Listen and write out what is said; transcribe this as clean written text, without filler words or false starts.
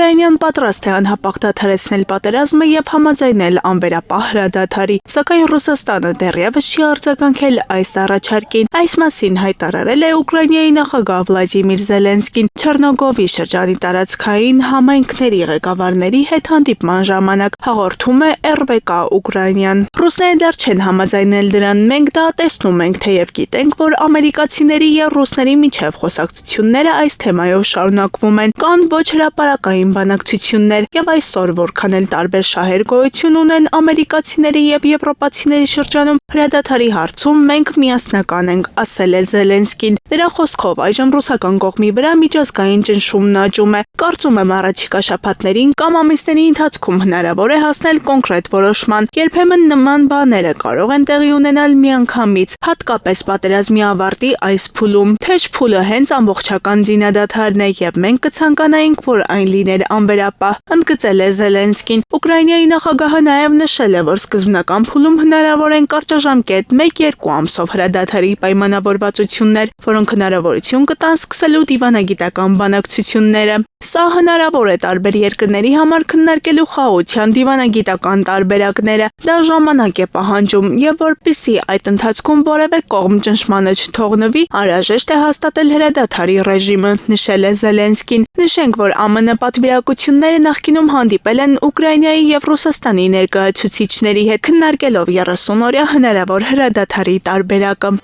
Ուկրաինան պատրաստ է անհապաղ դադարեցնել պատերազմը եւ համաձայնել անվերապահ հրադադարի, սակայն Ռուսաստանը դեռևս չի արձագանքել այս առաջարկին։ Այս մասին հայտարարել է Ուկրաինայի նախագահ Վլադիմիր Զելենսկին Չեռնոգովի շրջանի տարածքային համայնքների ղեկավարների հետ հանդիպման ժամանակ, հաղորդում է RBK Ուկրաինան։ Ռուսները դեռ չեն համաձայնել դրան, մենք դա տեսնում ենք, թեև գիտենք, որ ամերիկացիների եւ ռուսների միջև խոսակցությունները այս թեմայով շարունակվում են, կան ոչ հրապարակային բանակցություններ եւ այսօր, որքան էլ տարբեր շահեր գոյություն ունեն ամերիկացիների եւ եվրոպացիների շրջանում, հրադադարի հարցում մենք միասնական ենք, ասել է Զելենսկին։ Նրա խոսքով այժմ ռուսական կողմի վրա միջազգային ճնշումն աճում է։ Կարծում եմ առաջիկա շաբաթներին կամ ամիսների ընթացքում հնարավոր է հասնել կոնկրետ որոշման։ Երբեմն նման բաները կարող են տեղի ունենալ միանգամից, հատկապես պատերազմի ավարտի այս փուլում։ Թեժ փուլը հենց ամբողջական զինադադարն է եւ մենք կցանկանայինք, որ այն լիներ անվերապահ, ընդգծել է Զելենսկին։ Ուկրաինայի նախագահը նաեւ նշել է, որ սկզբնական փուլում հնարավոր են կարճաժամկետ 1-2 ամսով հրադադարի պայմանավորվածություններ, որոնք հնարավորություն կտան սկսելու դիվանագիտական բանակցությունները։ Սա հնարավոր է տարբեր երկրների համար քննարկելու խաղաղության դիվանագիտական տարբերակները։ Դա ժամանակ է պահանջում եւ որպեսզի այդ ընթացքում որևէ կողմ ճնշմանը չթողնվի, անհրաժեշտ է հաստատել հրադադարի ռեժիմը, նշել է Զելենսկին։ Նշենք, որ ԱՄՆ պատվիրակությունները նախկինում հանդիպել են Ուկրաինայի եւ Ռուսաստանի ներկայացուցիչների հետ, քննարկելով 30 օրյա հնարավոր հրադադարի տարբերակը։